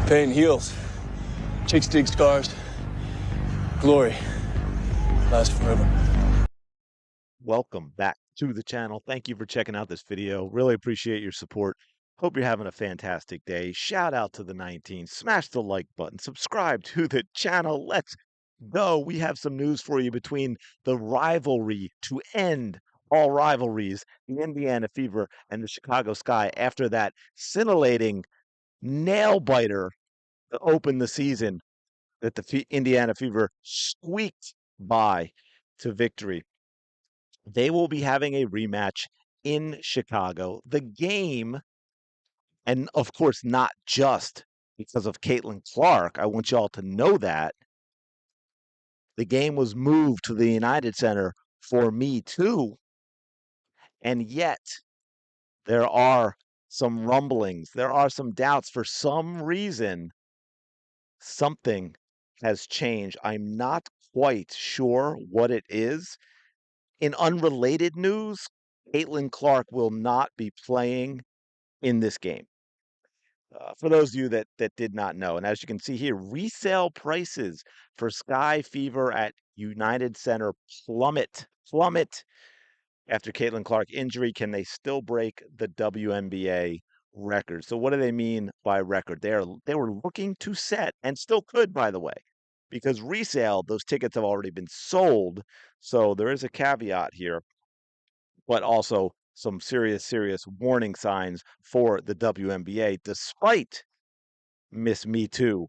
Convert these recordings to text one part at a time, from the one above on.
Pain heals. Chicks dig scars. Glory lasts forever. Welcome back to the channel. Thank you for checking out this video. Really appreciate your support. Hope you're having a fantastic day. Shout out to the 19. Smash the like button. Subscribe to the channel. Let's go. We have some news for you between the rivalry to end all rivalries, the Indiana Fever and the Chicago Sky after that scintillating nail biter to open the season that the Indiana Fever squeaked by to victory. They will be having a rematch in Chicago. The game, and of course, not just because of Caitlin Clark, I want y'all to know that the game was moved to the United Center for me too. And yet, there are some rumblings, there are some doubts. For some reason, something has changed. I'm not quite sure what it is. In unrelated news, Caitlin Clark will not be playing in this game. For those of you that did not know, and as you can see here, resale prices for Sky Fever at United Center plummet after Caitlin Clark injury. Can they still break the WNBA record? So what do they mean by record? They were looking to set, and still could, by the way, because resale, those tickets have already been sold. So there is a caveat here, but also some serious warning signs for the WNBA, despite Miss Me Too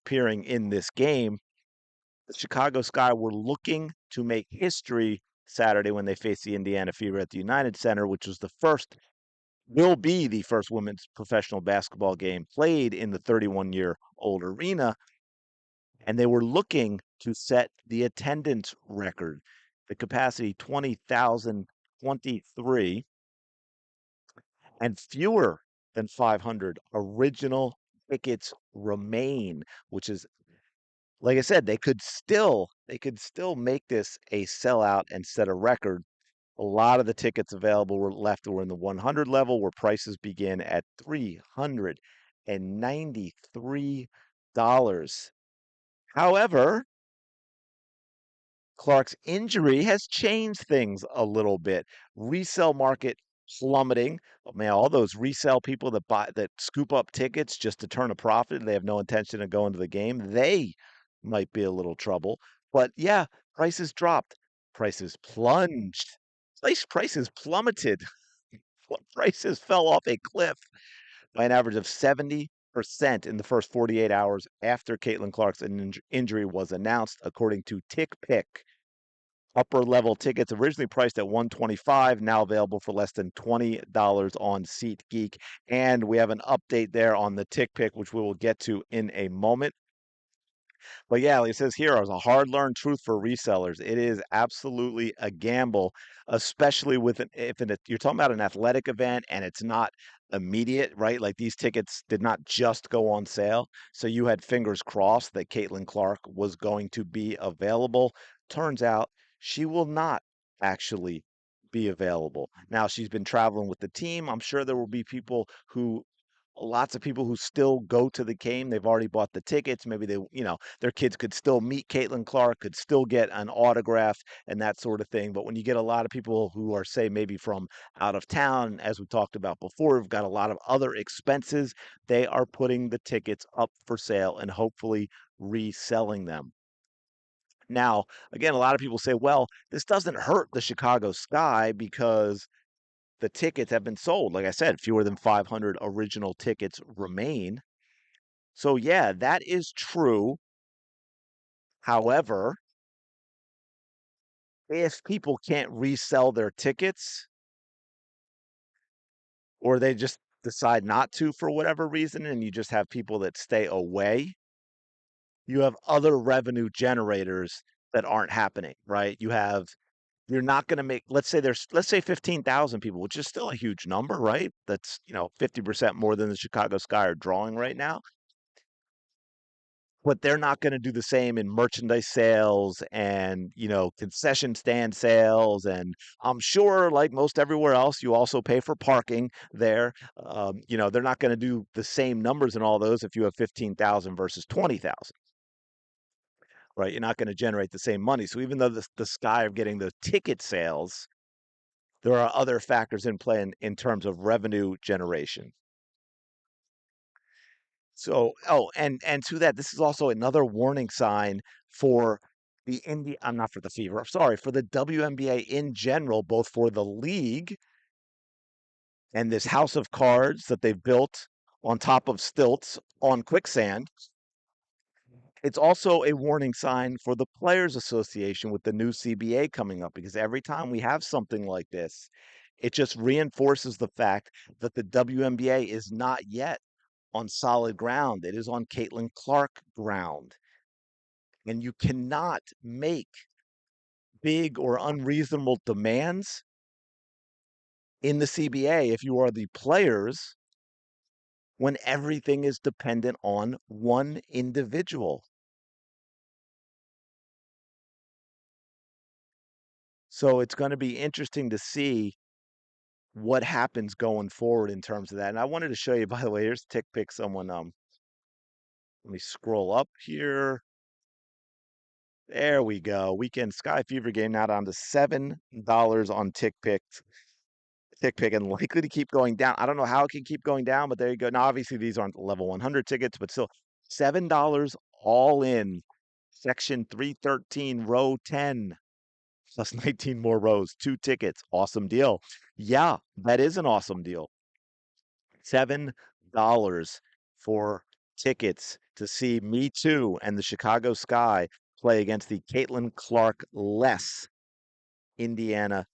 appearing in this game. The Chicago Sky were looking to make history Saturday when they faced the Indiana Fever at the United Center, which was will be the first women's professional basketball game played in the 31-year-old arena. And they were looking to set the attendance record, the capacity 20,023, and fewer than 500 original tickets remain, which is, like I said, they could still make this a sellout and set a record. A lot of the tickets available were in the 100 level, where prices begin at $393. However, Clark's injury has changed things a little bit. Resale market plummeting. Oh, man, all those resale people that scoop up tickets just to turn a profit, and they have no intention of going to the game. They might be a little trouble. But yeah, prices dropped. Prices plunged. Prices plummeted. Prices fell off a cliff by an average of 70% in the first 48 hours after Caitlin Clark's injury was announced, according to TickPick. Upper level tickets originally priced at $125, now available for less than $20 on SeatGeek. And we have an update there on the TickPick, which we will get to in a moment. But yeah, like it says here, it was a hard-learned truth for resellers. It is absolutely a gamble, especially with you're talking about an athletic event and it's not immediate, right? Like these tickets did not just go on sale, so you had fingers crossed that Caitlin Clark was going to be available. Turns out she will not actually be available. Now she's been traveling with the team. I'm sure there will be lots of people who still go to the game. They've already bought the tickets. Maybe their kids could still meet Caitlin Clark, could still get an autograph and that sort of thing. But when you get a lot of people who are, say, maybe from out of town, as we talked about before, who've got a lot of other expenses, they are putting the tickets up for sale and hopefully reselling them. Now, again, a lot of people say, well, this doesn't hurt the Chicago Sky because the tickets have been sold. Like I said, fewer than 500 original tickets remain. So, yeah, that is true. However, if people can't resell their tickets or they just decide not to for whatever reason, and you just have people that stay away, you have other revenue generators that aren't happening, right? You're not going to make, let's say 15,000 people, which is still a huge number, right? That's, 50% more than the Chicago Sky are drawing right now. but they're not going to do the same in merchandise sales and, concession stand sales. And I'm sure, like most everywhere else, you also pay for parking there. They're not going to do the same numbers in all those if you have 15,000 versus 20,000, right? You're not going to generate the same money. So even though the sky of getting the ticket sales, there are other factors in play in terms of revenue generation. So, oh, and to that, this is also another warning sign for I'm not for the Fever, I'm sorry, for the WNBA in general, both for the league and this house of cards that they've built on top of stilts on quicksand. It's also a warning sign for the Players Association with the new CBA coming up, because every time we have something like this, it just reinforces the fact that the WNBA is not yet on solid ground. It is on Caitlin Clark ground. And you cannot make big or unreasonable demands in the CBA if you are the players when everything is dependent on one individual. So it's going to be interesting to see what happens going forward in terms of that. And I wanted to show you, by the way, here's Tick Pick. Someone, let me scroll up here. There we go. Weekend Sky Fever game now down to $7 on Tick Pick, and likely to keep going down. I don't know how it can keep going down, but there you go. Now, obviously, these aren't level 100 tickets, but still $7 all in. Section 313, row 10, plus 19 more rows, 2 tickets. Awesome deal. Yeah, that is an awesome deal. $7 for tickets to see Me Too and the Chicago Sky play against the Caitlin Clark less Indiana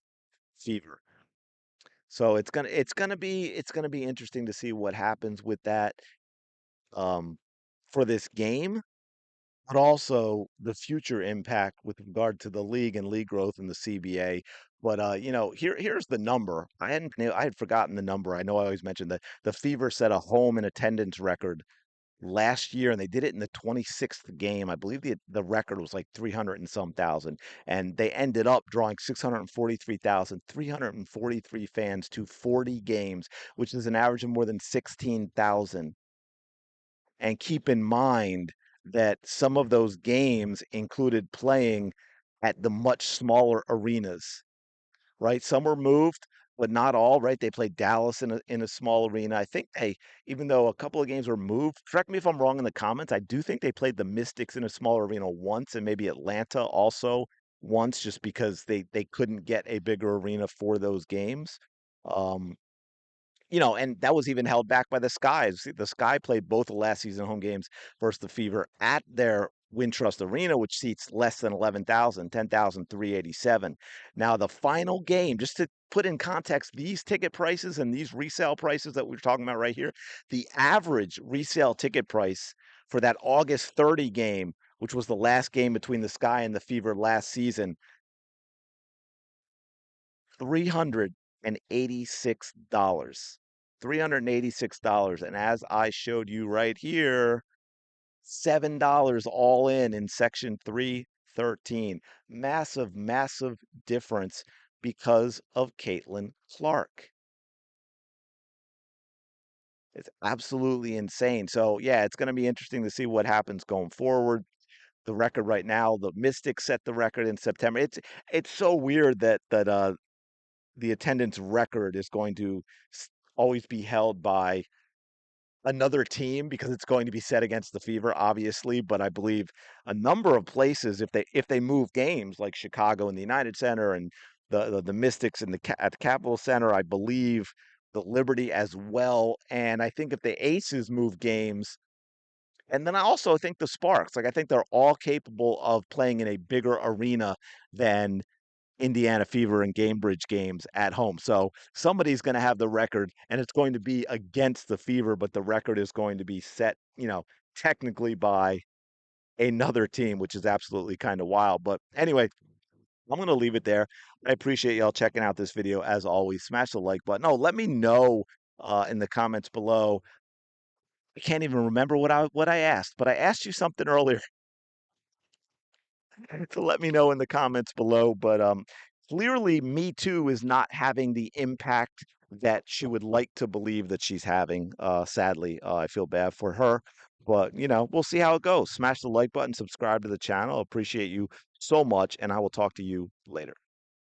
Fever. So it's gonna be interesting to see what happens with that um, for this game, but also the future impact with regard to the league and league growth in the CBA. But here's the number. I had forgotten the number. I know I always mentioned that the Fever set a home and attendance record last year, and they did it in the 26th game. I believe the record was like 300 and some thousand, and they ended up drawing 643,343 fans to 40 games, which is an average of more than 16,000. And keep in mind that some of those games included playing at the much smaller arenas, right? Some were moved, but not all, right? They played Dallas in a small arena. I think even though a couple of games were moved, correct me if I'm wrong in the comments, I do think they played the Mystics in a smaller arena once, and maybe Atlanta also once, just because they couldn't get a bigger arena for those games. Um, and that was even held back by the Skies. The Sky played both the last season home games versus the Fever at their Wintrust Arena, which seats less than 11,000, 10,387. Now, the final game, just to put in context, these ticket prices and these resale prices that we're talking about right here, the average resale ticket price for that August 30 game, which was the last game between the Sky and the Fever last season, $386. $386. And as I showed you right here, $7 all in section 313. Massive, massive difference because of Caitlin Clark. It's absolutely insane. So yeah, it's going to be interesting to see what happens going forward. The record right now, the Mystics set the record in September. It's so weird that the attendance record is going to always be held by another team, because it's going to be set against the Fever, obviously. But I believe a number of places, if they move games, like Chicago in the United Center, and the Mystics at the Capitol Center, I believe the Liberty as well. And I think if the Aces move games, and then I also think the Sparks, like I think they're all capable of playing in a bigger arena than Indiana Fever and Gamebridge games at home. So somebody's going to have the record, and it's going to be against the Fever, but the record is going to be set, technically by another team, which is absolutely kind of wild. But anyway, I'm going to leave it there. I appreciate y'all checking out this video. As always, smash the like button. Oh, let me know in the comments below I can't even remember what I asked, but I asked you something earlier to let me know in the comments below. But clearly, Me Too is not having the impact that she would like to believe that she's having. Sadly, I feel bad for her. But we'll see how it goes. Smash the like button, subscribe to the channel. Appreciate you so much, and I will talk to you later.